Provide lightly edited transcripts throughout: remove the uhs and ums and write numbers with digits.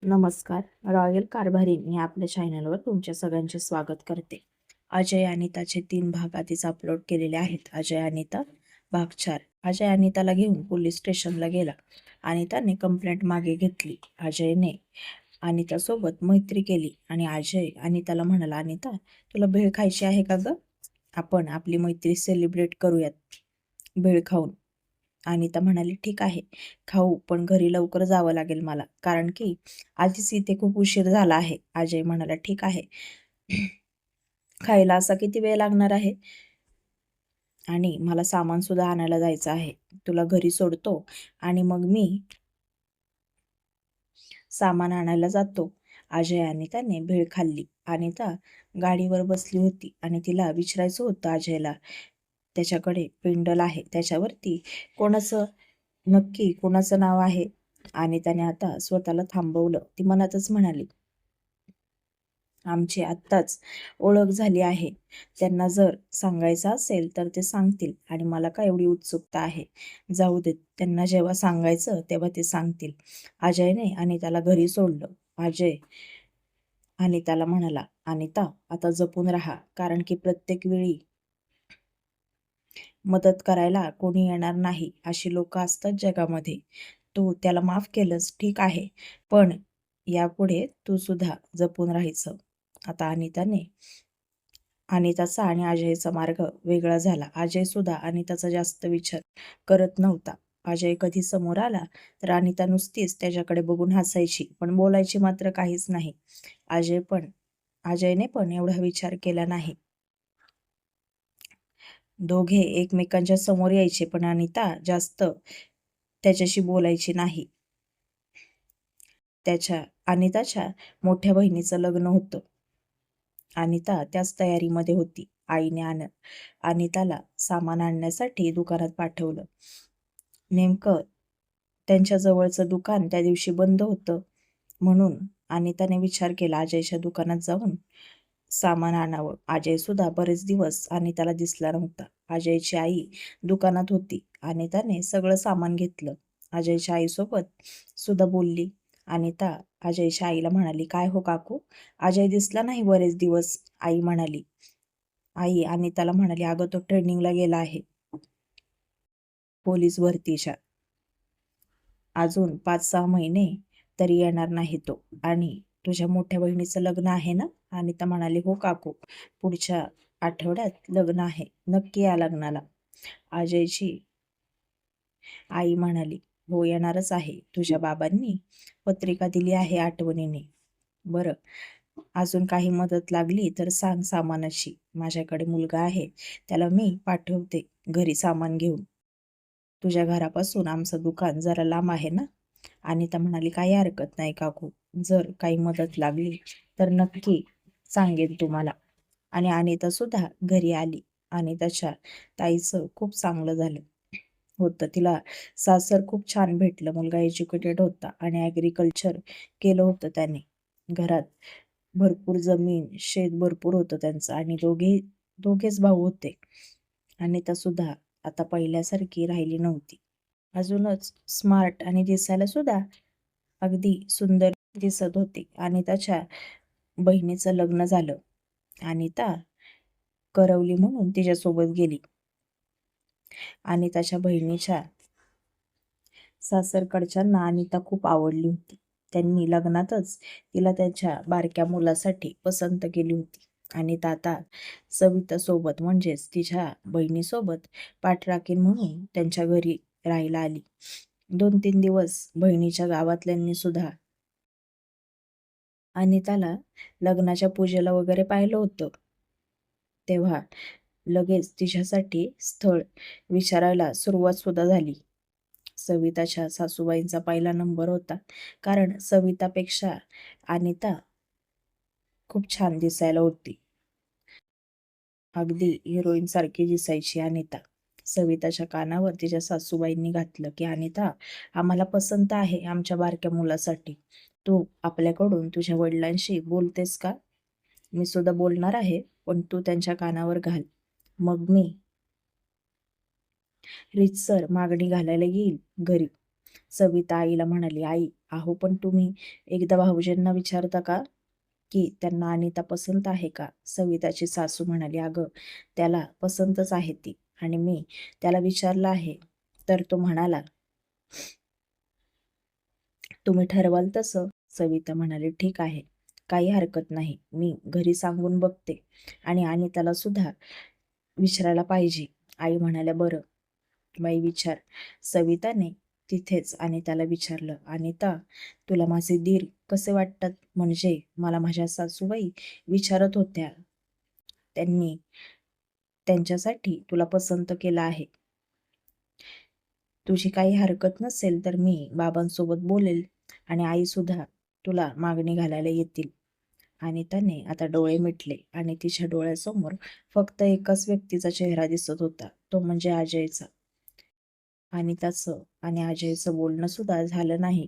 नमस्कार. रॉयल कारभारी मी आपल्या चॅनलवर तुमच्या सगळ्यांचे स्वागत करते. अजय अनिताचे 3 भाग आधीच अपलोड केलेले आहेत. अजय अनिता भाग 4. अजय अनिताला घेऊन पोलीस स्टेशनला गेला. अनिताने कंप्लेंट मागे घेतली. अजयने अनितासोबत मैत्री केली आणि अजय अनिताला म्हणाला, अनिता तुला भेळ खायची आहे का ग? आपण आपली मैत्री सेलिब्रेट करूयात भेळ खाऊन. अनिता म्हणाली, ठीक आहे खाऊ, पण घरी लवकर जावं लागेल मला, कारण की आधीच इथे खूप उशीर झाला आहे. अजय म्हणाला, ठीक आहे खायला असा किती वेळ लागणार आहे? आणि मला सामान सुद्धा आणायला जायचं आहे. तुला घरी सोडतो आणि मग मी सामान आणायला जातो. अजय आणि त्याने भेळ खाल्ली. अनिता गाडीवर बसली होती आणि तिला विचारायचं होतं अजयला. त्याच्याकडे पेंडल आहे, त्याच्यावरती नक्की कोणाचं नाव आहे? आणि त्याने आता स्वतःला थांबवलं. ती मनातच म्हणाली, आमची आत्ताच ओळख झाली आहे. त्यांना जर सांगायचं असेल तर ते सांगतील आणि मला काय एवढी उत्सुकता आहे. जाऊ देत, त्यांना जेव्हा सांगायचं तेव्हा ते सांगतील. अजयने अनिताला घरी सोडलं. अजय अनिताला म्हणाला, अनिता आता जपून राहा, कारण की प्रत्येक वेळी मदत करायला कोणी येणार नाही अशी लोक असतात जगामध्ये. तू त्याला माफ केलंस ठीक आहे, पण यापुढे तू सुद्धा जपून राहायचं. आता अनिताचा आणि अजयचा मार्ग वेगळा झाला. अजय सुद्धा अनिताचा जास्त विचार करत नव्हता. अजय कधी समोर आला तर अनिता नुसतीच त्याच्याकडे बघून हसायची, पण बोलायची मात्र काहीच नाही. अजयने पण एवढा विचार केला नाही. दोघे एकमेकांच्या समोर यायचे, पण अनिता जास्त त्याच्याशी बोलायची नाही. अनिताच्या मोठ्या बहिणीचं लग्न होतं. अनिता त्याच तयारीमध्ये होती. आईने अनिताला सामान आणण्यासाठी दुकानात पाठवलं. नेमकं त्यांच्या जवळचं दुकान त्या दिवशी बंद होतं, म्हणून अनिताने विचार केला अजयच्या दुकानात जाऊन सामान आणावं. अजय सुद्धा बरेच दिवस अनिताला दिसला नव्हता. अजयची आई दुकानात होती. अनिताने सगळं सामान घेतलं. अजयच्या आईसोबत सुद्धा बोलली. अनिता अजयच्या आईला म्हणाली, काय हो काकू, अजय दिसला नाही बरेच दिवस. आई अनिताला म्हणाली, अगं तो ट्रेनिंगला गेला आहे पोलीस भरतीच्या. अजून 5-6 महिने तरी येणार नाही तो. आणि तुझ्या मोठ्या बहिणीचं लग्न आहे ना? अनिता म्हणाली, हो काकू, पुढच्या आठवड्यात लग्न आहे, नक्की या लग्नाला. अजयची आई म्हणाली, हो येणारच आहे, तुझ्या बाबांनी पत्रिका दिली आहे आठवणीने. बरं, अजून काही मदत लागली तर सांग सामानाची. माझ्याकडे मुलगा आहे, त्याला मी पाठवते घरी सामान घेऊन. तुझ्या घरापासून आमचं दुकान जरा लांब आहे ना? अनिता म्हणाली, काही हरकत नाही काकू, जर काही मदत लागली तर नक्की सांगेन तुम्हाला. आणि अनिता सुद्धा घरी आली. अनिताच्या ताईचं खूप चांगलं झालं होतं. तिला सासर खूप छान भेटलं. मुलगा एज्युकेटेड होता आणि ॲग्रिकल्चर केलं होतं त्याने. घरात भरपूर जमीन, शेत भरपूर होतं त्यांचं आणि दोघेच भाऊ होते. अनिता सुद्धा आता पहिल्यासारखी राहिली नव्हती. अजूनच स्मार्ट आणि दिसायला सुद्धा अगदी सुंदर दिसत होती. अनिताच्या बहिणीचं लग्न झालं. अनिता करवली म्हणून तिच्यासोबत गेली. अनिताच्या बहिणीच्या सासरकडच्यांना अनिता खूप आवडली होती. त्यांनी लग्नातच तिला त्यांच्या बारक्या मुलासाठी पसंत केली होती. अनिता आता सविता सोबत म्हणजेच तिच्या बहिणीसोबत पाठराखीण म्हणून त्यांच्या घरी राहायला आली. 2-3 दिवस बहिणीच्या गावातल्यांनी सुद्धा अनिताला लग्नाच्या पूजेला वगैरे पाहिलं होतं. तेव्हा लगेच तिच्यासाठी स्थळ विचारायला सुरुवात सुद्धा झाली. सविताच्या सासूबाईंचा पहिला नंबर होता, कारण सवितापेक्षा अनिता खूप छान दिसायला होती. अगदी हिरोईन सारखी दिसायची अनिता. सविताच्या कानावर तिच्या सासूबाईंनी घातलं की, अनिता आम्हाला पसंत आहे आमच्या बारक्या मुलासाठी. तू आपल्याकडून तुझ्या वडिलांशी बोलतेस का? मी सुद्धा बोलणार आहे, पण तू त्यांच्या कानावर घाल. मग मी रीतसर मागणी घालायला येईल घरी. सविता आईला म्हणाली, आई अहो पण तुम्ही एकदा भाऊजींना विचारता का की त्यांना अनिता पसंत आहे का? सविताची सासू म्हणाली, अगं त्याला पसंतच आहे ती आणि मी त्याला विचारलं आहे. तर तो म्हणाला, तुम्ही ठरवाल तसं. सविता म्हणाली, ठीक आहे, काही हरकत नाही. मी घरी सांगून बघते आणि अनिताला सुद्धा विचारायला पाहिजे. आई म्हणाल्या, बरं बाई विचार. सविताने तिथेच अनिताला विचारलं, अनिता तुला माझे दीर कसे वाटतात? म्हणजे मला माझ्या सासूबाई विचारत होत्या, त्यांनी त्यांच्यासाठी तुला पसंत केलं आहे. तुझी काही हरकत नसेल तर मी बाबांसोबत बोलेल आणि आई सुद्धा तुला मागणी घालायला येतील. अनिताने आता डोळे मिटले आणि तिच्या डोळ्यासमोर फक्त एकाच व्यक्तीचा चेहरा दिसत होता, तो म्हणजे अजयचा. अनिताचं आणि अजयचं बोलणं सुद्धा झालं नाही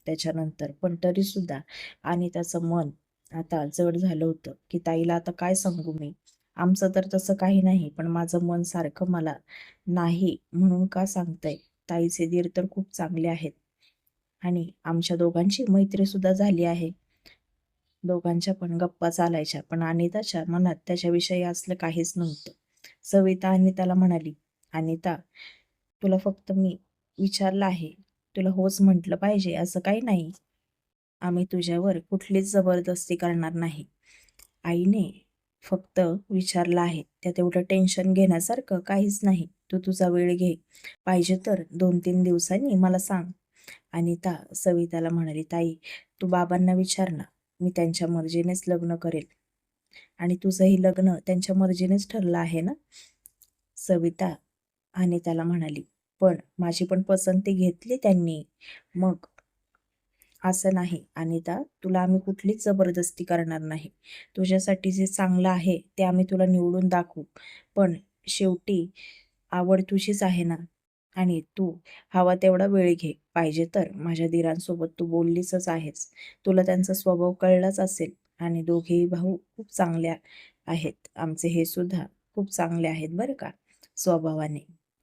त्याच्यानंतर, पण तरी सुद्धा अनिताचं मन आता जड झालं होतं की ताईला आता काय सांगू मी. आमचं तर तसं काही नाही, पण माझं मन सारखं मला नाही म्हणून का सांगतंय. ताईचे दीर तर खूप चांगले आहेत आणि आमच्या दोघांची मैत्री सुद्धा झाली आहे. दोघांच्या पण गप्पा चालायच्या, पण अनिताच्या मनात त्याच्याविषयी असलं काहीच नव्हतं. सविता अनिताला म्हणाली, अनिता तुला फक्त मी विचारलं आहे, तुला होच म्हटलं पाहिजे असं काही नाही. आम्ही तुझ्यावर कुठलीच जबरदस्ती करणार नाही. आईने फक्त विचारलं आहे, त्यात एवढं टेन्शन घेण्यासारखं काहीच नाही. तू तुझा वेळ घे, पाहिजे तर 2-3 दिवसांनी मला सांग. अनिता सविताला म्हणाली, ताई तू बाबांना विचार ना, मी त्यांच्या मर्जीनेच लग्न करेल आणि तुझंही लग्न त्यांच्या मर्जीनेच ठरलं आहे ना. सविता अनिताला म्हणाली, पण माझी पण पसंती घेतली त्यांनी. मग असं नाही अनिता, तुला आम्ही कुठलीच जबरदस्ती करणार नाही. तुझ्यासाठी जे चांगलं आहे ते आम्ही तुला निवडून दाखवू, पण शेवटी आवड तुझीच आहे ना. आणि तू हवा तेवढा वेळ घे, पाहिजे तर माझ्या दिरांसोबत तू बोललीसच आहेस, तुला त्यांचा स्वभाव कळलाच असेल. आणि दोघेही भाऊ खूप चांगले आहेत, आमचे हे सुद्धा खूप चांगले आहेत बरं का स्वभावाने,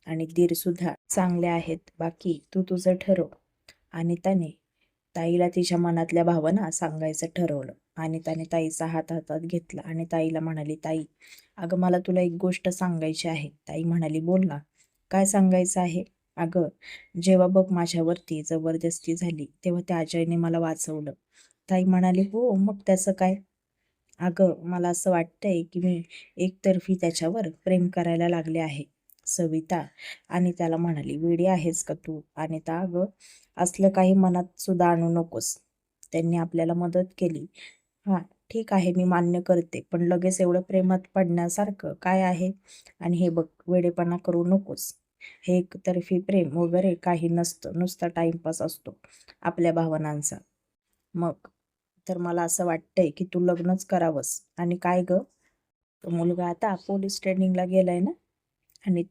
आणि दीर सुद्धा चांगले आहेत. बाकी तू तुझं ठरव. अनिताने ताईला तिच्या मनातल्या भावना सांगायचं ठरवलं आणि त्याने ताईचा हात हातात घेतला आणि ताईला म्हणाली, ताई अगं मला तुला एक गोष्ट सांगायची आहे. ताई म्हणाली, बोल ना, काय सांगायचं आहे? अगं जेव्हा बघ माझ्यावरती जबरदस्ती झाली तेव्हा त्या अजयने मला वाचवलं. ताई म्हणाली, हो मग त्याचं काय? अगं मला असं वाटतंय की मी एकतर्फी त्याच्यावर प्रेम करायला लागले आहे. सविता आणि त्याला म्हणाली, वेडी आहेस का तू? अनिता अगं असलं काही मनात सुद्धा आणू नकोस. त्यांनी आपल्याला मदत केली, हां ठीक आहे मी मान्य करते, पण लगेच एवढं प्रेमात पडण्यासारखं काय आहे? आणि हे बघ वेडेपणा करू नकोस. हे एकतर्फी प्रेम वगैरे काही नसतं, नुसता टाइमपास असतो आपल्या भावनांचा. मग तर मला असं वाटतंय की तू लग्नच करावंस. आणि काय ग, तो मुलगा आता पोलीस ट्रेनिंगला गेलाय ना. आणि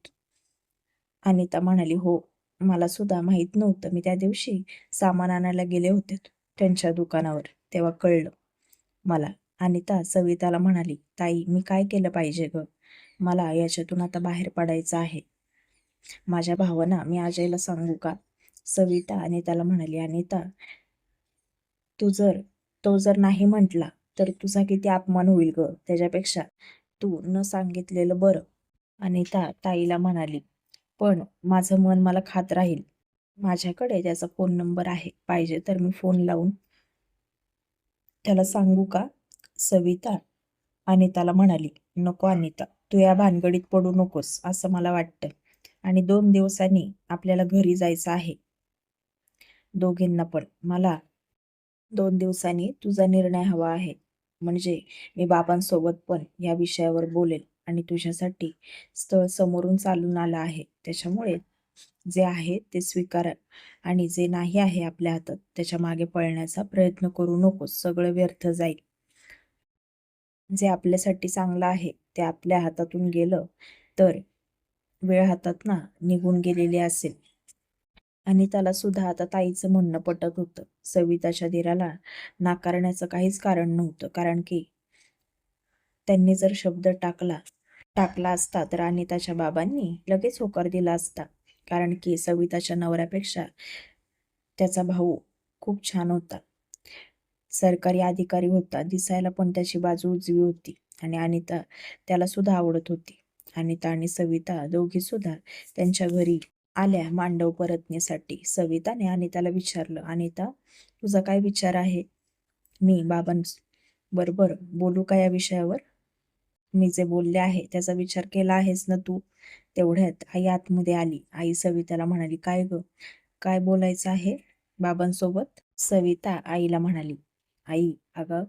अनिता म्हणाली, हो मला सुद्धा माहित नव्हतं. मी त्या दिवशी सामान आणायला गेले होते त्यांच्या दुकानावर, तेव्हा कळलं मला. अनिता सविताला म्हणाली, ताई मी काय केलं पाहिजे ग? मला याच्यातून आता बाहेर पडायचं आहे. माझ्या भावना मी अजयला सांगू का? सविता अनिताला म्हणाली, अनिता तो जर नाही म्हटला तर तुझा किती अपमान होईल ग. त्याच्यापेक्षा तू न सांगितलेलं बरं. अनिता ताईला म्हणाली, पण माझं मन मला खात राहील. माझ्याकडे त्याचा फोन नंबर आहे, पाहिजे तर मी फोन लावून त्याला सांगू का? सविता अनिताला म्हणाली, नको अनिता, तू या भानगडीत पडू नकोस असं मला वाटतं. आणि 2 दिवसांनी आपल्याला घरी जायचं आहे दोघींना पण. मला 2 दिवसांनी तुझा निर्णय हवा आहे. म्हणजे मी बाबांसोबत पण या विषयावर बोलेल आणि तुझ्यासाठी स्थळ समोरून चालून आलं आहे. त्याच्यामुळे जे आहे ते स्वीकार आणि जे नाही आहे आपल्या हातात त्याच्या मागे पळण्याचा प्रयत्न करू नकोस. सगळं व्यर्थ जाईल. जे आपल्यासाठी चांगलं आहे ते आपल्या हातातून गेलं तर वेळ हातातनं निघून गेलेली असेल. आणि त्याला सुद्धा आता ताईचं म्हणणं पटत होतं. सविताच्या दिराला नाकारण्याचं काहीच कारण नव्हतं, कारण की त्यांनी जर शब्द टाकला असता तर अनिताच्या बाबांनी लगेच होकार दिला असता. कारण की सविताच्या नवऱ्यापेक्षा त्याचा भाऊ खूप छान होता. सरकारी अधिकारी होता. दिसायला पण त्याची बाजू उजवी होती आणि अनिता त्याला सुद्धा आवडत होती. अनिता आणि सविता दोघी सुद्धा त्यांच्या घरी आल्या मांडव परतण्यासाठी. सविताने अनिताला विचारलं, "अनिता, तुझा काय विचार आहे? मी बाबांबरोबर बोलू का या विषयावर? मी जे बोलले आहे त्याचा विचार केला आहेस ना तू?" तेवढ्यात आई आतमध्ये आली. आई सविताला म्हणाली, "काय ग? काय बोलायचं आहे बाबांसोबत?" सविता आईला म्हणाली, "आई, अगं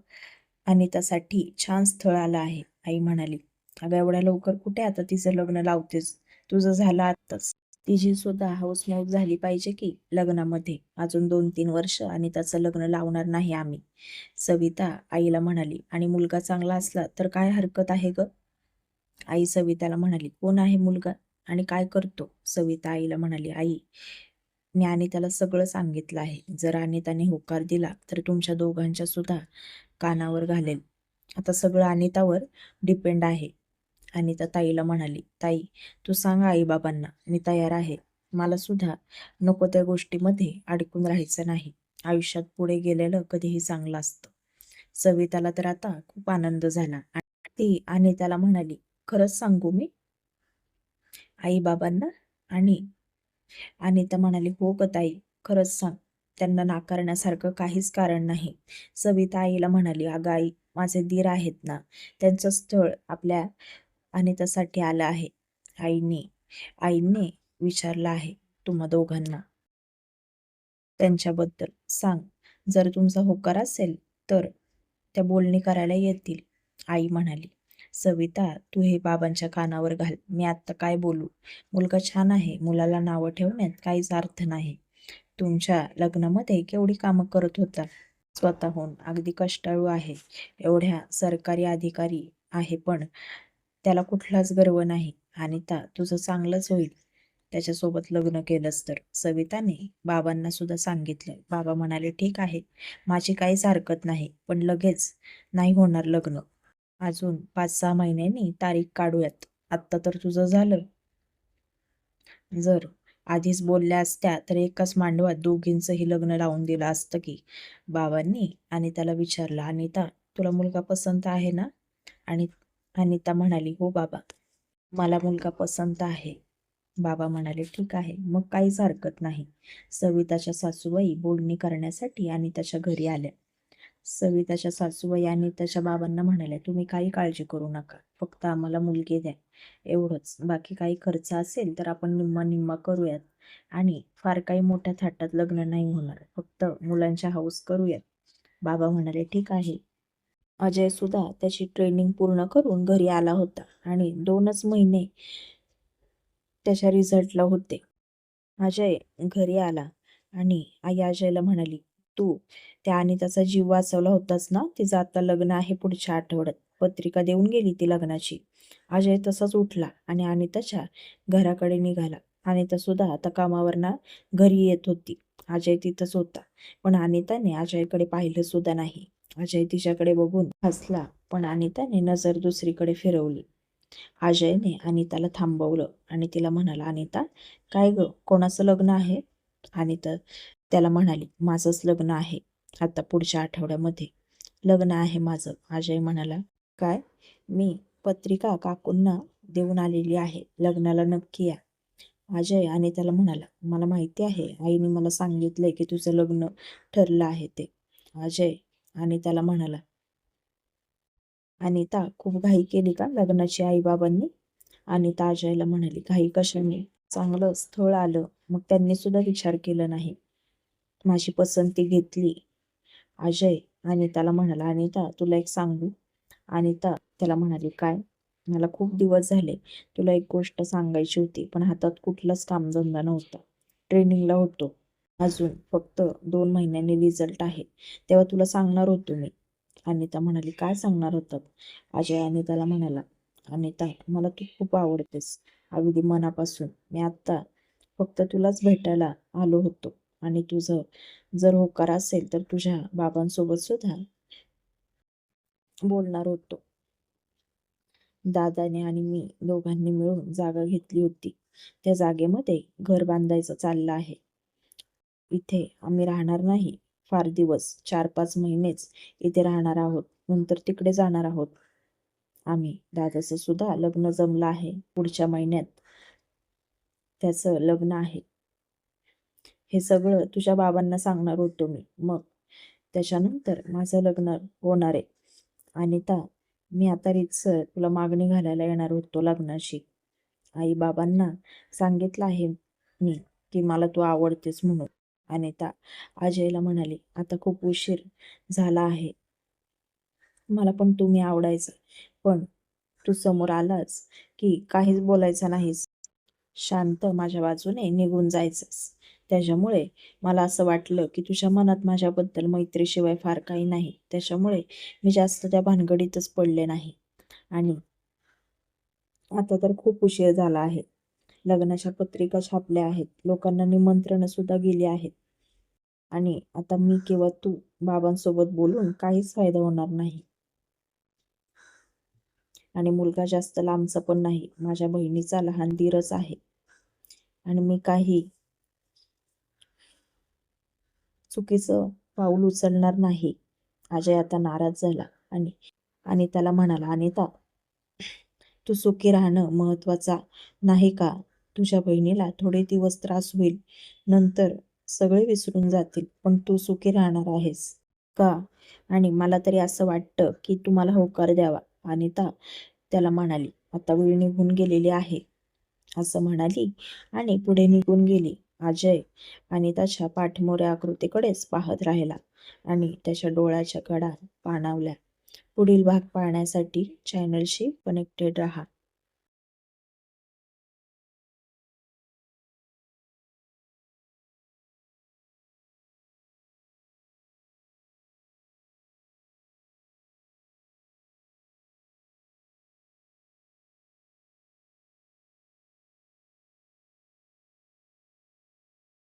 अनितासाठी छान स्थळ आलं आहे." आई म्हणाली, "अगं एवढ्या लवकर कुठे आता तिचं लग्न लावतेस? तुझं झालं आत्ताच. तिची सुद्धा हौसमौस झाली पाहिजे की लग्नामध्ये. अजून 2-3 वर्ष अनिताचं लग्न लावणार नाही आम्ही." सविता आईला म्हणाली, "आणि मुलगा चांगला असला तर काय हरकत आहे ग?" आई सविताला म्हणाली, "कोण आहे मुलगा आणि काय करतो?" सविता आईला म्हणाली, "आई, मी अनिताला सगळं सांगितलं आहे. जर अनिताने होकार दिला तर तुमच्या दोघांच्या सुद्धा कानावर घालेल. आता सगळं अनितावर डिपेंड आहे." अनिता ताईला म्हणाली, "ताई, तू सांग आई-बाबांना, मी तयार आहे. मला सुद्धा नको त्या गोष्टीमध्ये अडकून राहायचं नाही. आयुष्यात पुढे गेलेलं कधीही चांगलं असतं." सविताला तर आता खूप आनंद झाला. ती अनिताला म्हणाली, "खरंच सांगू मी आई-बाबांना?" आणि अनिता म्हणाली, "हो ग ताई, खरंच सांग. त्यांना नाकारण्यासारखं काहीच कारण नाही." सविता आईला म्हणाली, "अगं आई, माझे दीर आहेत ना, त्यांचं स्थळ आपल्या अनितासाठी आलं आहे. आईने विचारलं आहे तुम्हा दोघांना. त्यांच्याबद्दल सांग. जर तुमचा होकार असेल तर त्या बोलणी करायला येतील." आई म्हणाली, "सविता, तू हे बाबांच्या कानावर घाल. मी आत्ता काय बोलू? मुलगा छान आहे. मुलाला नावं ठेवण्यात काहीच अर्थ नाही. तुमच्या लग्नामध्ये केवढी कामं करत होता स्वतःहून. अगदी कष्टाळू आहे. एवढ्या सरकारी अधिकारी आहे पण त्याला कुठलाच गर्व नाही. अनिता, तुझं चांगलंच होईल त्याच्यासोबत लग्न केलंस तर." सविताने बाबांना सुद्धा सांगितलं. बाबा म्हणाले, "ठीक आहे, माझी काहीच हरकत नाही. पण लगेच नाही होणार लग्न. अजून 5-6 महिन्यांनी तारीख काढूयात. आत्ता तर तुझं झालं. जर आधीच बोलल्या असत्या तर एकाच मांडवात दोघींचंही लग्न लावून दिलं असतं की." बाबांनी अनिताला विचारलं, "अनिता, तुला मुलगा पसंत आहे ना?" आणि अनिता म्हणाली, "हो बाबा, मला मुलगा पसंत आहे." बाबा म्हणाले, "ठीक आहे, मग काहीच हरकत नाही." सविताच्या सासूबाई बोलणी करण्यासाठी अनिताच्या घरी आल्या. सविताच्या सासूबाई अनिताच्या बाबांना म्हणाल्या, "तुम्ही काही काळजी करू नका. फक्त आम्हाला मुलगी द्या. एवढंच. बाकी काही खर्च असेल तर आपण निम्मा-निम्मा करूयात आणि फार काही मोठ्या थाटात लग्न नाही होणार. फक्त मुलांच्या हौस करूयात." बाबा म्हणाले, "ठीक आहे." अजय सुद्धा त्याची ट्रेनिंग पूर्ण करून घरी आला होता आणि 2च महिने त्याच्या रिझल्टला होते. अजय घरी आला आणि आई अजयला म्हणाली, "तू त्या अनिताचा जीव वाचवला होतास ना? तिचं आता लग्न आहे पुढच्या आठवड्यात. पत्रिका देऊन गेली ती लग्नाची." अजय तसाच उठला आणि अनिताच्या घराकडे निघाला. अनिता सुद्धा आता कामावरनं घरी येत होती. अजय तिथंच होता. पण अनिताने अजयकडे पाहिलं सुद्धा नाही. अजय तिच्याकडे बघून हसला, पण अनिताने नजर दुसरीकडे फिरवली. अजयने अनिताला थांबवलं आणि तिला म्हणाला, "अनिता, काय गं, कोणाचं लग्न आहे?" अनिता त्याला म्हणाली, "माझंच लग्न आहे. आता पुढच्या आठवड्यामध्ये लग्न आहे माझं." अजय म्हणाला, "काय? मी पत्रिका काकूंना देऊन आलेली आहे. लग्नाला नक्की या." अजय अनिताला म्हणाला, "मला माहिती आहे. आईने मला सांगितलंय की तुझं लग्न ठरलं आहे ते." अजय अनिताला म्हणाला, "अनिता, खूप घाई केली का लग्नाची आई-बाबांनी?" अनिता अजयला म्हणाली, "घाई कशाने? चांगलं स्थळ आलं, मग त्यांनी सुद्धा विचार केला नाही. माझी पसंती घेतली." अजय अनिताला म्हणाला, "अनिता, तुला एक सांगू?" अनिता त्याला म्हणाली, "काय?" "मला खूप दिवस झाले तुला एक गोष्ट सांगायची होती, पण हातात कुठलाच कामधंदा नव्हता. ट्रेनिंगला होतो. अजून फक्त 2 महिन्यांनी रिझल्ट आहे. तेव्हा तुला सांगणार होतो मी." अनिता म्हणाली, "काय सांगणार होतात?" अजय अनिताला म्हणाला, "अनिता, मला तू खूप आवडतेस. अगदी मनापासून. मी आत्ता फक्त तुलाच भेटायला आलो होतो आणि तुझं जर होकार असेल तर तुझ्या बाबांसोबत सुद्धा बोलणार होतो. दादाने आणि मी दोघांनी मिळून जागा घेतली होती. त्या जागेमध्ये घर बांधायचं चाललं आहे." इथे आम्ही राहणार नाही फार दिवस, 4-5 महिनेच इथे राहणार आहोत, नंतर तिकडे जाणार आहोत आम्ही. दादाचं सुद्धा लग्न जमलं आहे, पुढच्या महिन्यात त्याचं लग्न आहे. हे सगळं तुझ्या बाबांना सांगणार होतो मी. मग त्याच्यानंतर माझं लग्न होणार आहे. अनिता, मी आता रीतसर तुला मागणी घालायला येणार होतो लग्नाची. आई बाबांना सांगितलं आहे मी की मला तू आवडतेस म्हणून. अनिता अजयला म्हणाली, आता खूप उशीर झाला आहे. मला पण तुम्ही आवडायचं, पण तू समोर आलास की काहीच बोलायचं नाहीस. शांत माझ्या बाजूने निघून जायचंस. त्याच्यामुळे मला असं वाटलं की तुझ्या मनात माझ्याबद्दल मैत्रीशिवाय फार काही नाही. त्याच्यामुळे मी जास्त त्या भानगडीतच पडले नाही. आणि आता तर खूप उशीर झाला आहे. लग्नाच्या पत्रिका छापल्या आहेत, लोकांना निमंत्रणं सुद्धा गेली आहेत. आणि आता मी किंवा तू बाबांसोबत बोलून काहीच फायदा होणार नाही. आणि मुलगा जास्त लांबचा पण नाही, माझ्या बहिणीचा लहान दीरच आहे. आणि मी काही चुकीचं पाऊल उचलणार नाही. अजय आता नाराज झाला आणि अनिताला म्हणाला, अनिता, तू सुखी राहणं महत्वाचा नाही का? तुझ्या बहिणीला थोडे दिवस त्रास होईल, नंतर सगळे विसरून जातील, पण तू सुखी राहणार आहेस का? आणि मला तरी असं वाटतं की तुम्हाला होकार द्यावा. अनिता त्याला म्हणाली, आता वेळ निघून गेलेली आहे असं म्हणाली आणि पुढे निघून गेली. अजय अनिताच्या पाठमोऱ्या आकृतीकडेच पाहत राहिला आणि त्याच्या डोळ्याच्या कडा पाणावल्या. पुढील भाग पाहण्यासाठी चॅनलशी कनेक्टेड राहा.